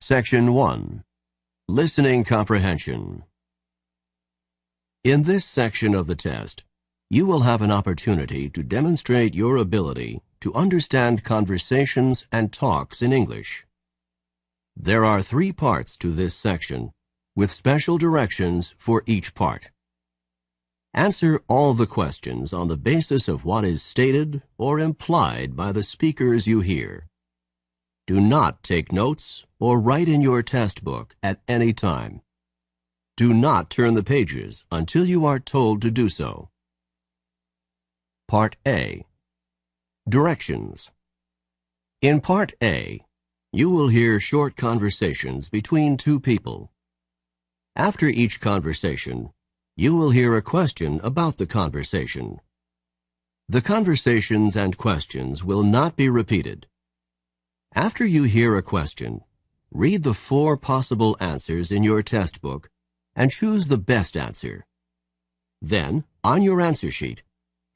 Section 1. Listening Comprehension. In this section of the test, you will have an opportunity to demonstrate your ability to understand conversations and talks in English. There are 3 parts to this section, with special directions for each part. Answer all the questions on the basis of what is stated or implied by the speakers you hear. Do not take notes or write in your test book at any time. Do not turn the pages until you are told to do so. Part A. Directions. In Part A, you will hear short conversations between 2 people. After each conversation, you will hear a question about the conversation. The conversations and questions will not be repeated. After you hear a question, read the 4 possible answers in your test book and choose the best answer. Then, on your answer sheet,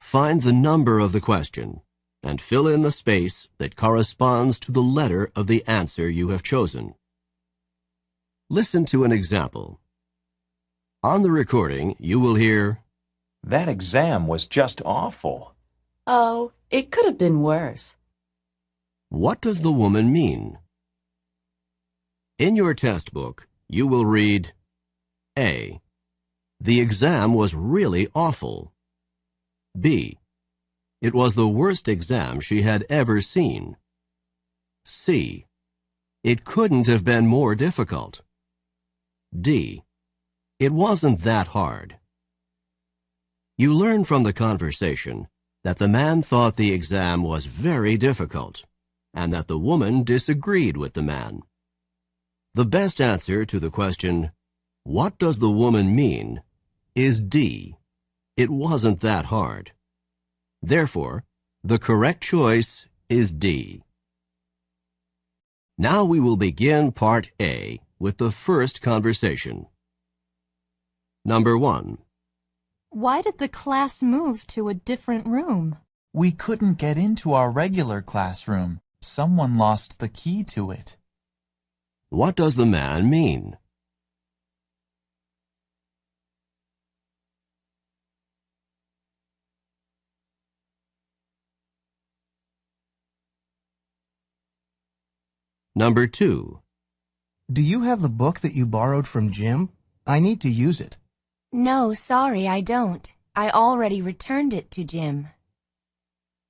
find the number of the question and fill in the space that corresponds to the letter of the answer you have chosen. Listen to an example. On the recording, you will hear, "That exam was just awful." "Oh, it could have been worse." What does the woman mean? In your test book, you will read, A. The exam was really awful. B. It was the worst exam she had ever seen. C. It couldn't have been more difficult. D. It wasn't that hard. You learn from the conversation that the man thought the exam was very difficult, and that the woman disagreed with the man. The best answer to the question, "What does the woman mean?" is D. It wasn't that hard. Therefore, the correct choice is D. Now we will begin Part A with the first conversation. Number 1. Why did the class move to a different room? We couldn't get into our regular classroom. Someone lost the key to it. What does the man mean? Number 2. Do you have the book that you borrowed from Jim? I need to use it. No, sorry, I don't. I already returned it to Jim.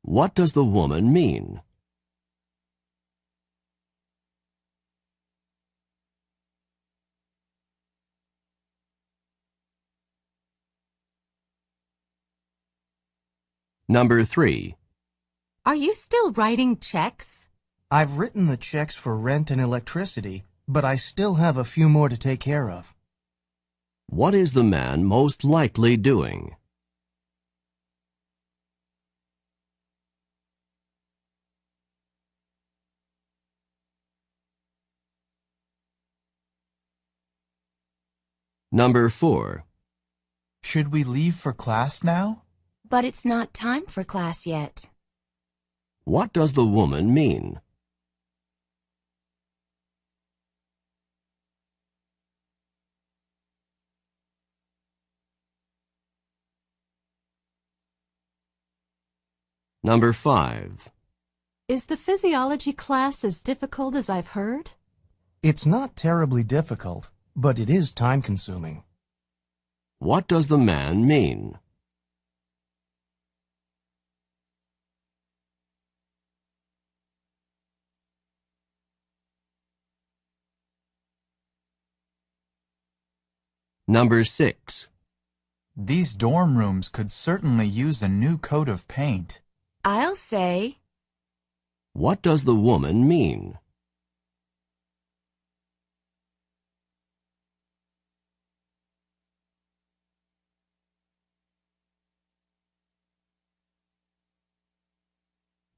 What does the woman mean? Number 3. Are you still writing checks? I've written the checks for rent and electricity, but I still have a few more to take care of. What is the man most likely doing? Number 4. Should we leave for class now? But it's not time for class yet. What does the woman mean? Number 5. Is the physiology class as difficult as I've heard? It's not terribly difficult, but it is time-consuming. What does the man mean? Number 6. These dorm rooms could certainly use a new coat of paint. I'll say. What does the woman mean?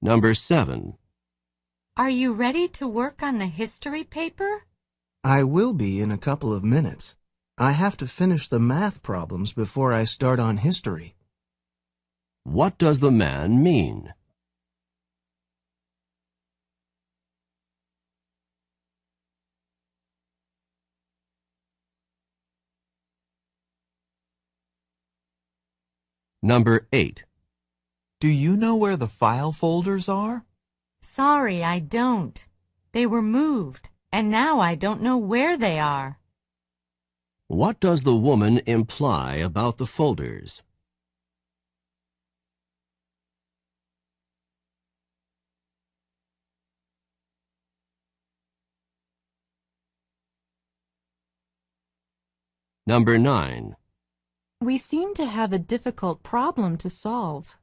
Number 7. Are you ready to work on the history paper? I will be in a couple of minutes. I have to finish the math problems before I start on history. What does the man mean? Number 8. Do you know where the file folders are? Sorry, I don't. They were moved, and now I don't know where they are. What does the woman imply about the folders? Number 9. We seem to have a difficult problem to solve.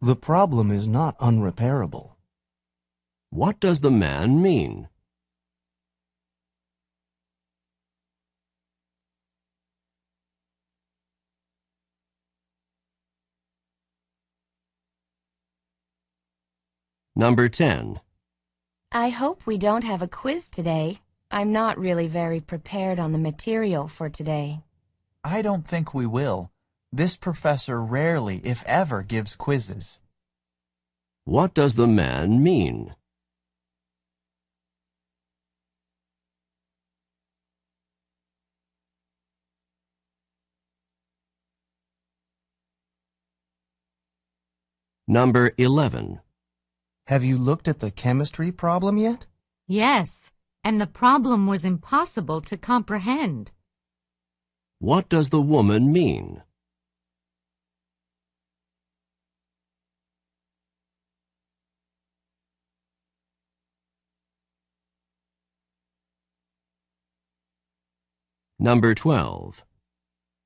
The problem is not unrepairable. What does the man mean? Number 10. I hope we don't have a quiz today. I'm not really very prepared on the material for today. I don't think we will. This professor rarely, if ever, gives quizzes. What does the man mean? Number 11. Have you looked at the chemistry problem yet? Yes, and the problem was impossible to comprehend. What does the woman mean? Number 12.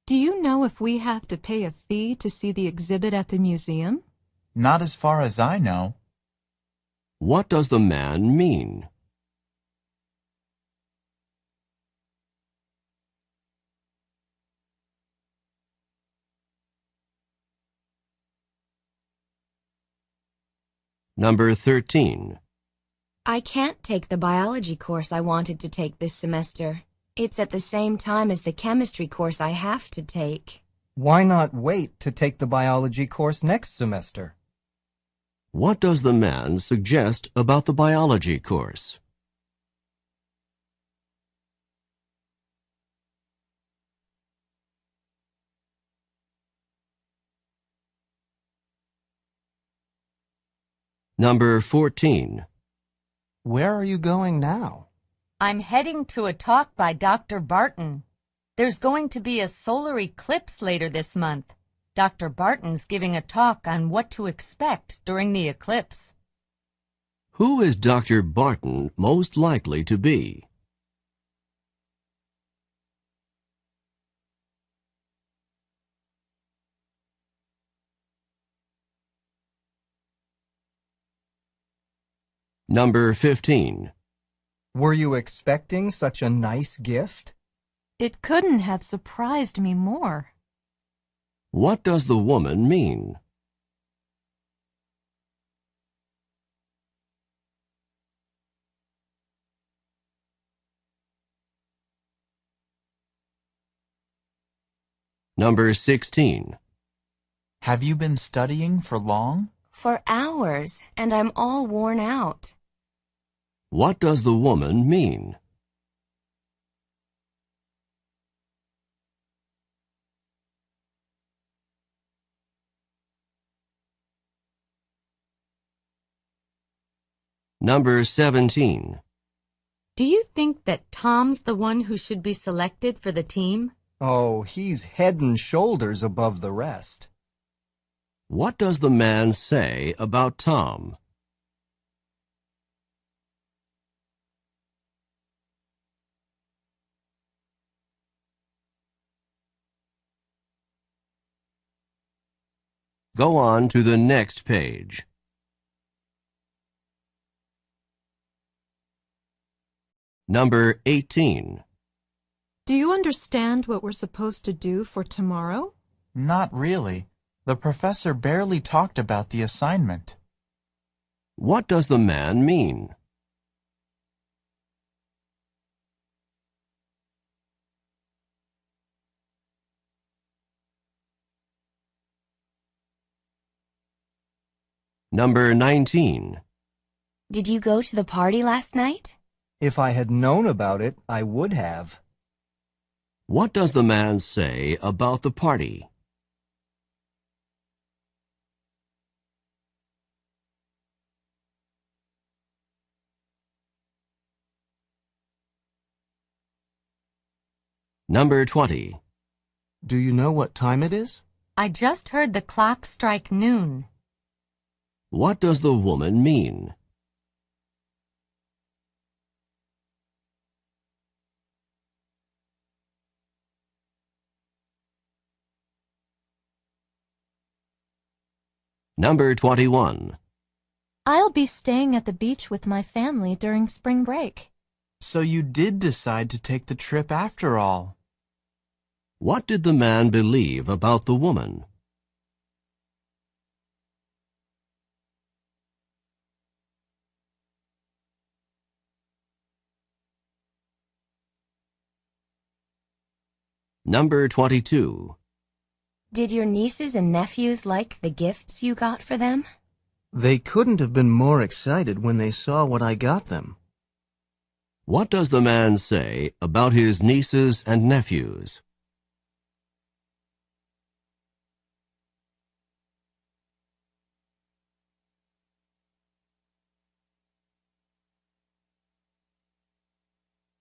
Do you know if we have to pay a fee to see the exhibit at the museum? Not as far as I know. What does the man mean? Number 13. I can't take the biology course I wanted to take this semester. It's at the same time as the chemistry course I have to take. Why not wait to take the biology course next semester? What does the man suggest about the biology course? Number 14. Where are you going now? I'm heading to a talk by Dr. Barton. There's going to be a solar eclipse later this month. Dr. Barton's giving a talk on what to expect during the eclipse. Who is Dr. Barton most likely to be? Number 15. Were you expecting such a nice gift? It couldn't have surprised me more. What does the woman mean? Number 16. Have you been studying for long? For hours, and I'm all worn out. What does the woman mean? Number 17. Do you think that Tom's the one who should be selected for the team? Oh, he's head and shoulders above the rest. What does the man say about Tom? Go on to the next page. Number 18. Do you understand what we're supposed to do for tomorrow? Not really. The professor barely talked about the assignment. What does the man mean? Number 19. Did you go to the party last night? If I had known about it, I would have. What does the man say about the party? Number 20. Do you know what time it is? I just heard the clock strike noon. What does the woman mean? Number 21. I'll be staying at the beach with my family during spring break. So you did decide to take the trip after all. What did the man believe about the woman? Number 22. Did your nieces and nephews like the gifts you got for them? They couldn't have been more excited when they saw what I got them. What does the man say about his nieces and nephews?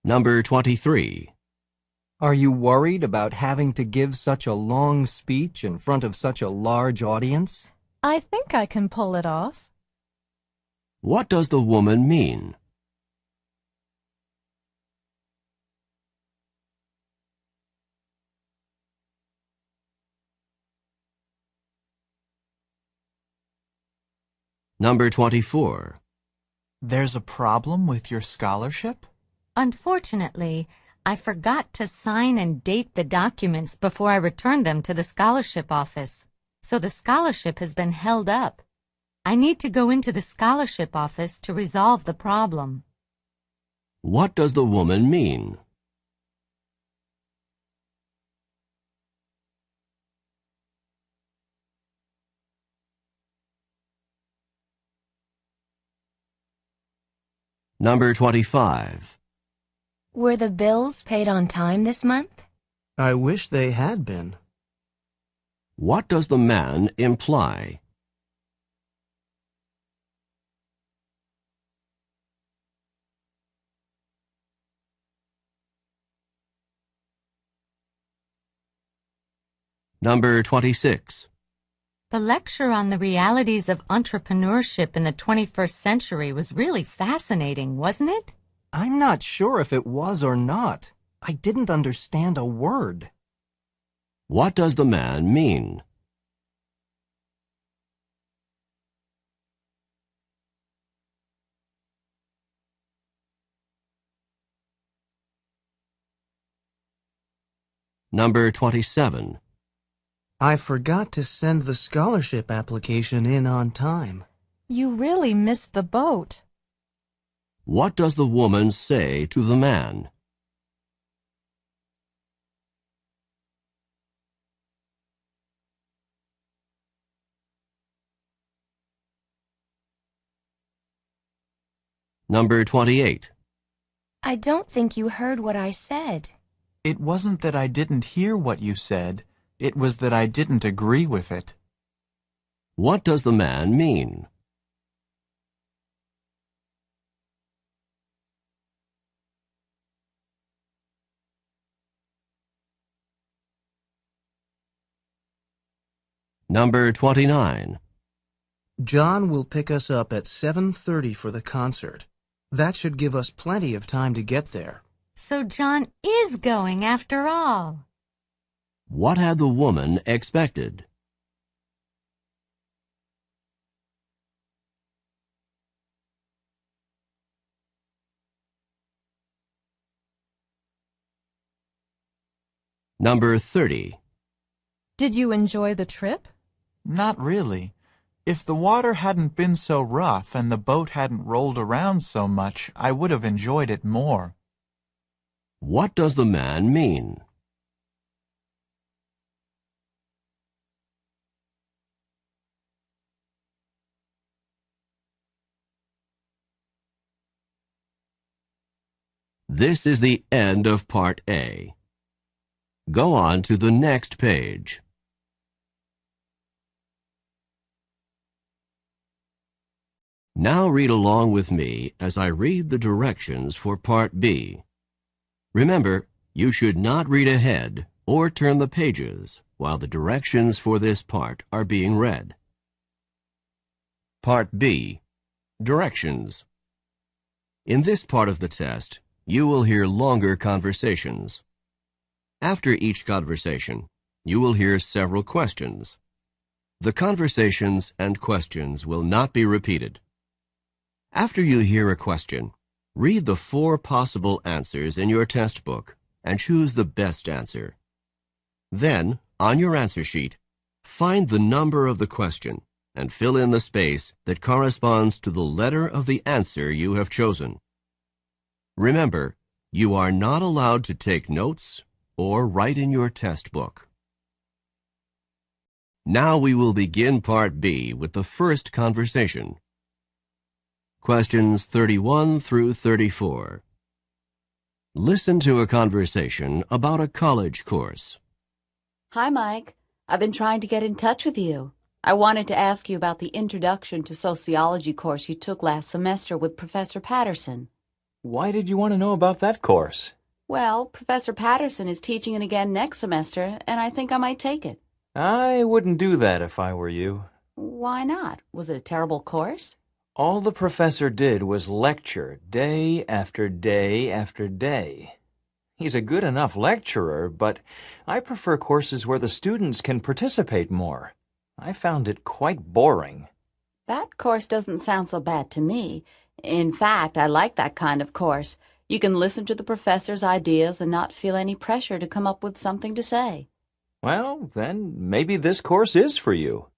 Number 23. Are you worried about having to give such a long speech in front of such a large audience? I think I can pull it off. What does the woman mean? Number 24. There's a problem with your scholarship? Unfortunately, I forgot to sign and date the documents before I returned them to the scholarship office, so the scholarship has been held up. I need to go into the scholarship office to resolve the problem. What does the woman mean? Number 25. Were the bills paid on time this month? I wish they had been. What does the man imply? Number 26. The lecture on the realities of entrepreneurship in the 21st century was really fascinating, wasn't it? I'm not sure if it was or not. I didn't understand a word. What does the man mean? Number 27. I forgot to send the scholarship application in on time. You really missed the boat. What does the woman say to the man? Number 28. I don't think you heard what I said. It wasn't that I didn't hear what you said. It was that I didn't agree with it. What does the man mean? Number 29. John will pick us up at 7:30 for the concert. That should give us plenty of time to get there. So John is going after all. What had the woman expected? Number 30. Did you enjoy the trip? Not really. If the water hadn't been so rough and the boat hadn't rolled around so much, I would have enjoyed it more. What does the man mean? This is the end of Part A. Go on to the next page. Now read along with me as I read the directions for Part B. Remember, You should not read ahead or turn the pages while the directions for this part are being read. Part B. Directions. In this part of the test, you will hear longer conversations. After each conversation, you will hear several questions. The conversations and questions will not be repeated. After you hear a question, read the 4 possible answers in your test book and choose the best answer. Then, on your answer sheet, find the number of the question and fill in the space that corresponds to the letter of the answer you have chosen. Remember, you are not allowed to take notes or write in your test book. Now we will begin Part B with the first conversation. Questions 31 through 34. Listen to a conversation about a college course. Hi, Mike. I've been trying to get in touch with you. I wanted to ask you about the Introduction to Sociology course you took last semester with Professor Patterson. Why did you want to know about that course? Well, Professor Patterson is teaching it again next semester, and I think I might take it. I wouldn't do that if I were you. Why not? Was it a terrible course? All the professor did was lecture day after day after day. He's a good enough lecturer, but I prefer courses where the students can participate more. I found it quite boring. That course doesn't sound so bad to me. In fact, I like that kind of course. You can listen to the professor's ideas and not feel any pressure to come up with something to say. Well, then maybe this course is for you.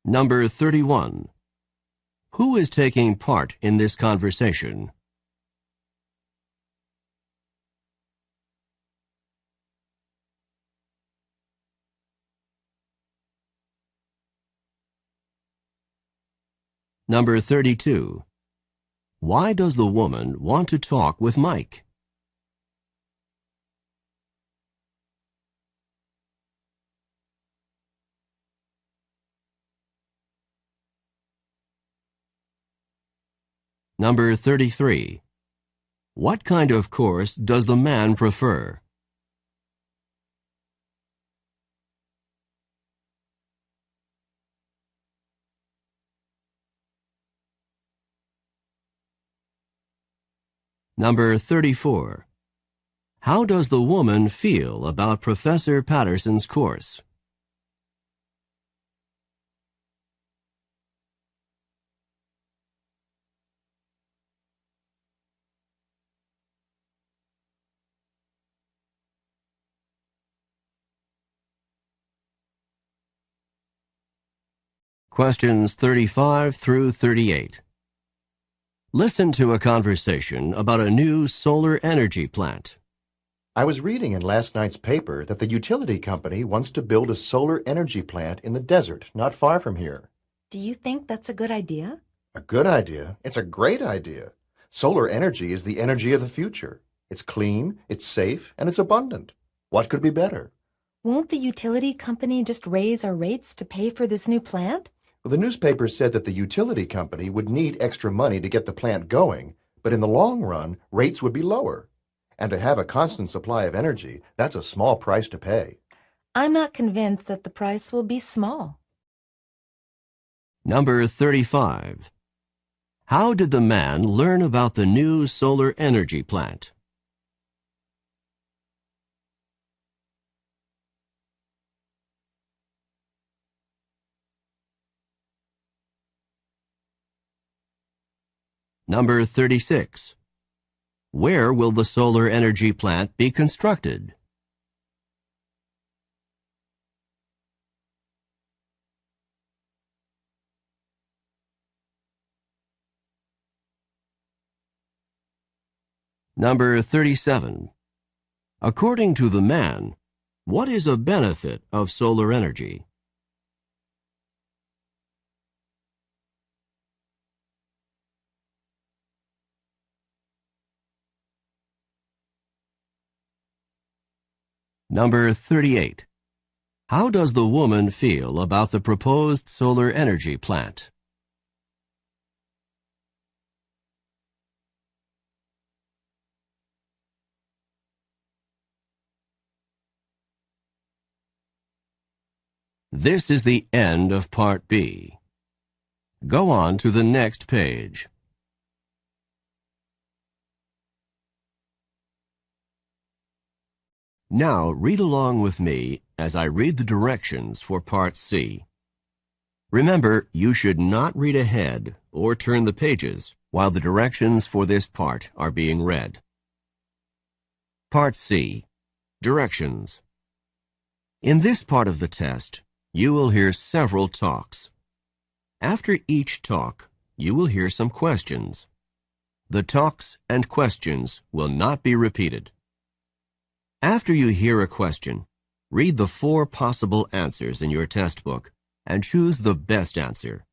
Number 31. Who is taking part in this conversation? Number 32. Why does the woman want to talk with Mike? Number 33. What kind of course does the man prefer? Number 34. How does the woman feel about Professor Patterson's course? Questions 35 through 38. Listen to a conversation about a new solar energy plant. I was reading in last night's paper that the utility company wants to build a solar energy plant in the desert not far from here. Do you think that's a good idea? A good idea? It's a great idea. Solar energy is the energy of the future. It's clean, it's safe, and it's abundant. What could be better? Won't the utility company just raise our rates to pay for this new plant? Well, the newspaper said that the utility company would need extra money to get the plant going, but in the long run, rates would be lower. And to have a constant supply of energy, that's a small price to pay. I'm not convinced that the price will be small. Number 35. How did the man learn about the new solar energy plant? Number 36. Where will the solar energy plant be constructed? Number 37. According to the man, what is a benefit of solar energy? Number 38. How does the woman feel about the proposed solar energy plant? This is the end of Part B. Go on to the next page. Now read along with me as I read the directions for Part C. Remember, you should not read ahead or turn the pages while the directions for this part are being read. Part C. Directions. In this part of the test, you will hear several talks. After each talk, you will hear some questions. The talks and questions will not be repeated. After you hear a question, read the 4 possible answers in your test book and choose the best answer.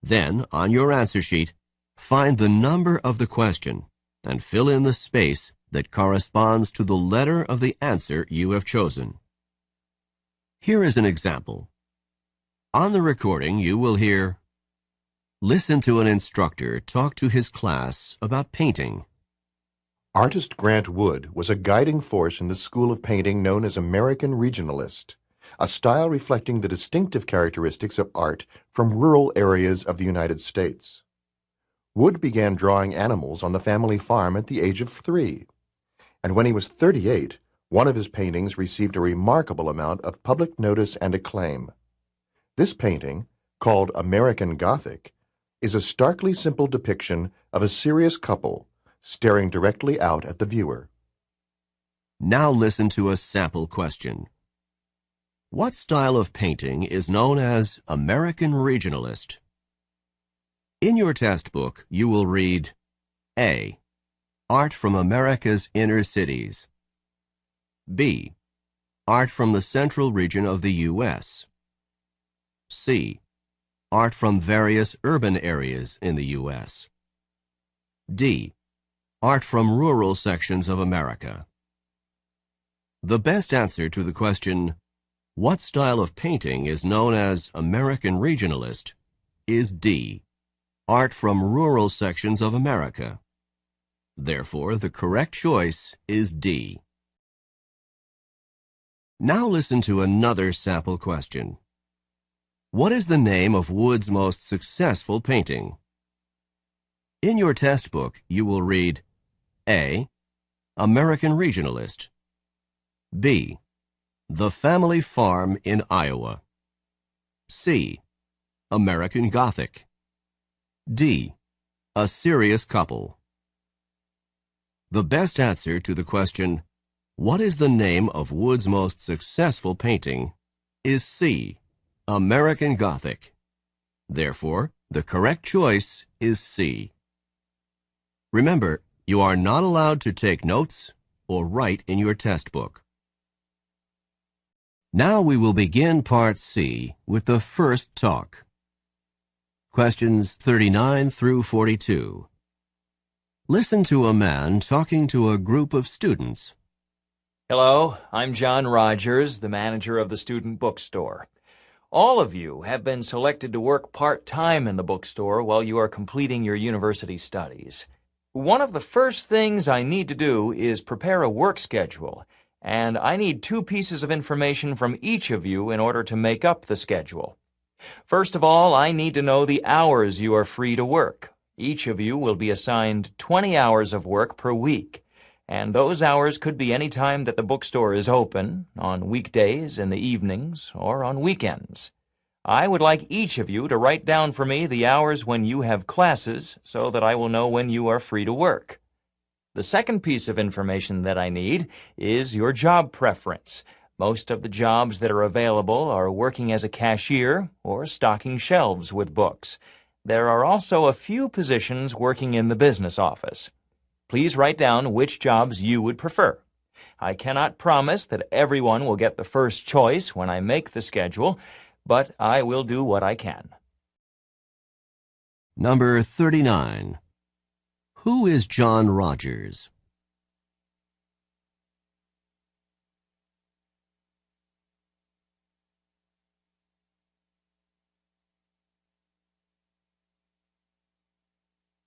Then, on your answer sheet, find the number of the question and fill in the space that corresponds to the letter of the answer you have chosen. Here is an example. On the recording, you will hear, "Listen to an instructor talk to his class about painting." Artist Grant Wood was a guiding force in the school of painting known as American Regionalist, a style reflecting the distinctive characteristics of art from rural areas of the United States. Wood began drawing animals on the family farm at the age of 3, and when he was 38, one of his paintings received a remarkable amount of public notice and acclaim. This painting, called American Gothic, is a starkly simple depiction of a serious couple staring directly out at the viewer. Now listen to a sample question. What style of painting is known as American Regionalist? In your test book, you will read A. Art from America's inner cities. B. Art from the central region of the U.S. C. Art from various urban areas in the U.S. D. Art from rural sections of America. The best answer to the question, what style of painting is known as American Regionalist, is D. Art from rural sections of America. Therefore, the correct choice is D. Now listen to another sample question. What is the name of Wood's most successful painting? In your test book, you will read A. American Regionalist. B. The Family Farm in Iowa. C. American Gothic. D. A Serious Couple. The best answer to the question, what is the name of Wood's most successful painting, is C. American Gothic. Therefore, the correct choice is C. Remember, you are not allowed to take notes or write in your test book. Now we will begin Part C with the first talk. Questions 39 through 42. Listen to a man talking to a group of students. Hello, I'm John Rogers, the manager of the student bookstore. All of you have been selected to work part-time in the bookstore while you are completing your university studies. One of the first things I need to do is prepare a work schedule, and I need 2 pieces of information from each of you in order to make up the schedule. First of all, I need to know the hours you are free to work. Each of you will be assigned 20 hours of work per week, and those hours could be any time that the bookstore is open, on weekdays, in the evenings, or on weekends. I would like each of you to write down for me the hours when you have classes so that I will know when you are free to work. The second piece of information that I need is your job preference. Most of the jobs that are available are working as a cashier or stocking shelves with books. There are also a few positions working in the business office. Please write down which jobs you would prefer. I cannot promise that everyone will get the first choice when I make the schedule, but I will do what I can. Number 39. Who is John Rogers?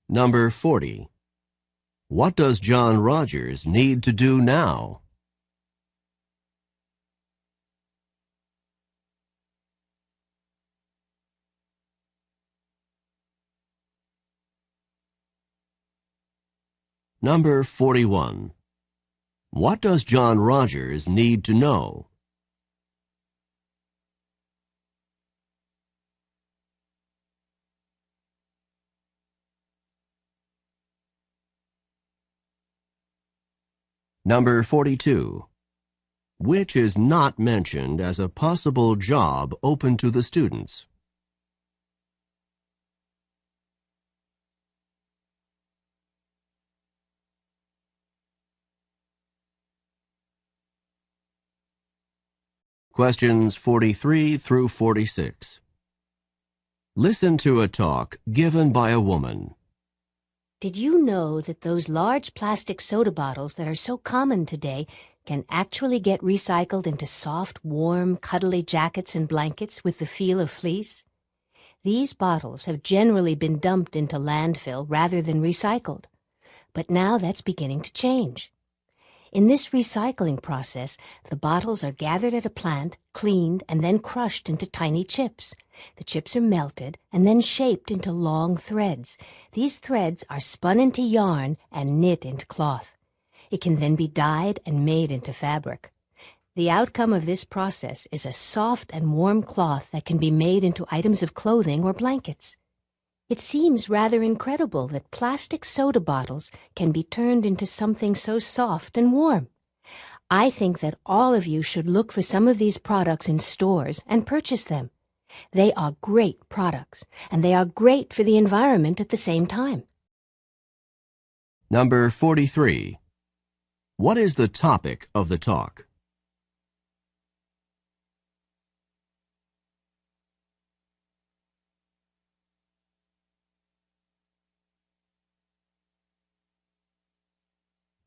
Number 40. What does John Rogers need to do now? Number 41. What does John Rogers need to know? Number 42. Which is not mentioned as a possible job open to the students? Questions 43 through 46. Listen to a talk given by a woman. Did you know that those large plastic soda bottles that are so common today can actually get recycled into soft, warm, cuddly jackets and blankets with the feel of fleece? These bottles have generally been dumped into landfill rather than recycled, but now that's beginning to change. In this recycling process, the bottles are gathered at a plant, cleaned, and then crushed into tiny chips. The chips are melted and then shaped into long threads. These threads are spun into yarn and knit into cloth. It can then be dyed and made into fabric. The outcome of this process is a soft and warm cloth that can be made into items of clothing or blankets. It seems rather incredible that plastic soda bottles can be turned into something so soft and warm. I think that all of you should look for some of these products in stores and purchase them. They are great products, and they are great for the environment at the same time. Number 43. What is the topic of the talk?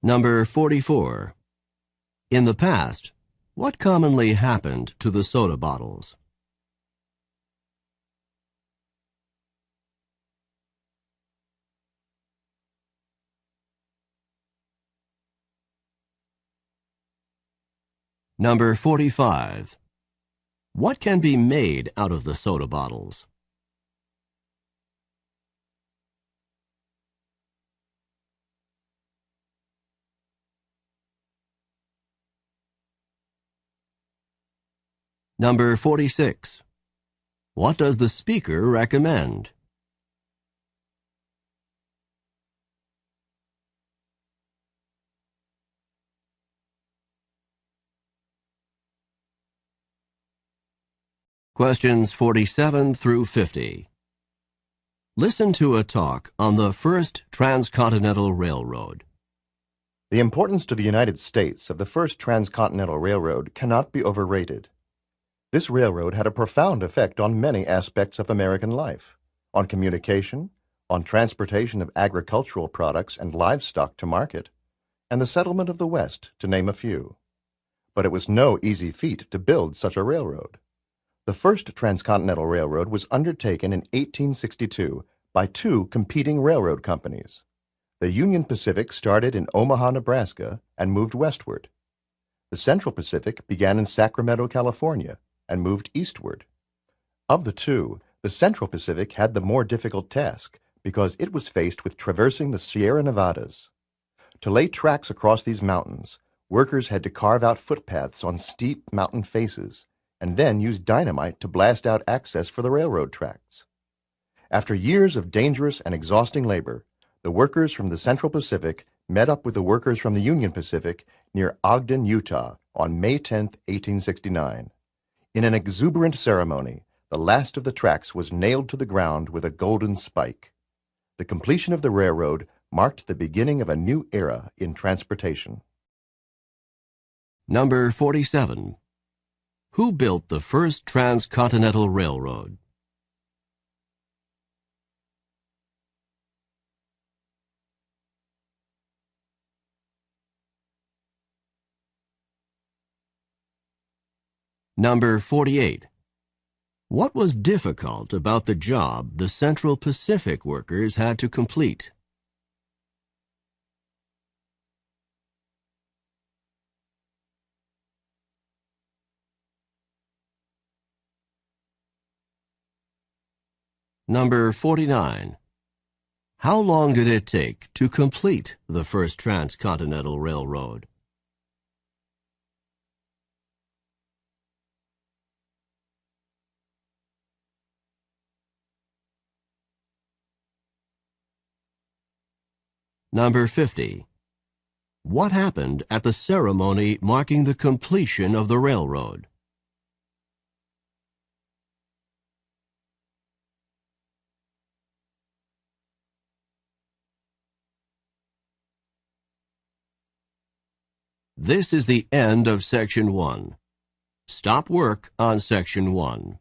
Number 44. In the past, what commonly happened to the soda bottles? Number 45. What can be made out of the soda bottles? Number 46. What does the speaker recommend? Questions 47 through 50. Listen to a talk on the first transcontinental railroad. The importance to the United States of the first transcontinental railroad cannot be overrated. This railroad had a profound effect on many aspects of American life, on communication, on transportation of agricultural products and livestock to market, and the settlement of the West, to name a few. But it was no easy feat to build such a railroad. The first transcontinental railroad was undertaken in 1862 by two competing railroad companies. The Union Pacific started in Omaha, Nebraska, and moved westward. The Central Pacific began in Sacramento, California, and moved eastward. Of the two, the Central Pacific had the more difficult task because it was faced with traversing the Sierra Nevadas. To lay tracks across these mountains, workers had to carve out footpaths on steep mountain faces and then use dynamite to blast out access for the railroad tracks. After years of dangerous and exhausting labor, the workers from the Central Pacific met up with the workers from the Union Pacific near Ogden, Utah on May 10, 1869. In an exuberant ceremony, the last of the tracks was nailed to the ground with a golden spike. The completion of the railroad marked the beginning of a new era in transportation. Number 47. Who built the first transcontinental railroad? Number 48. What was difficult about the job the Central Pacific workers had to complete? Number 49. How long did it take to complete the first transcontinental railroad? Number 50. What happened at the ceremony marking the completion of the railroad? This is the end of Section 1. Stop work on Section 1.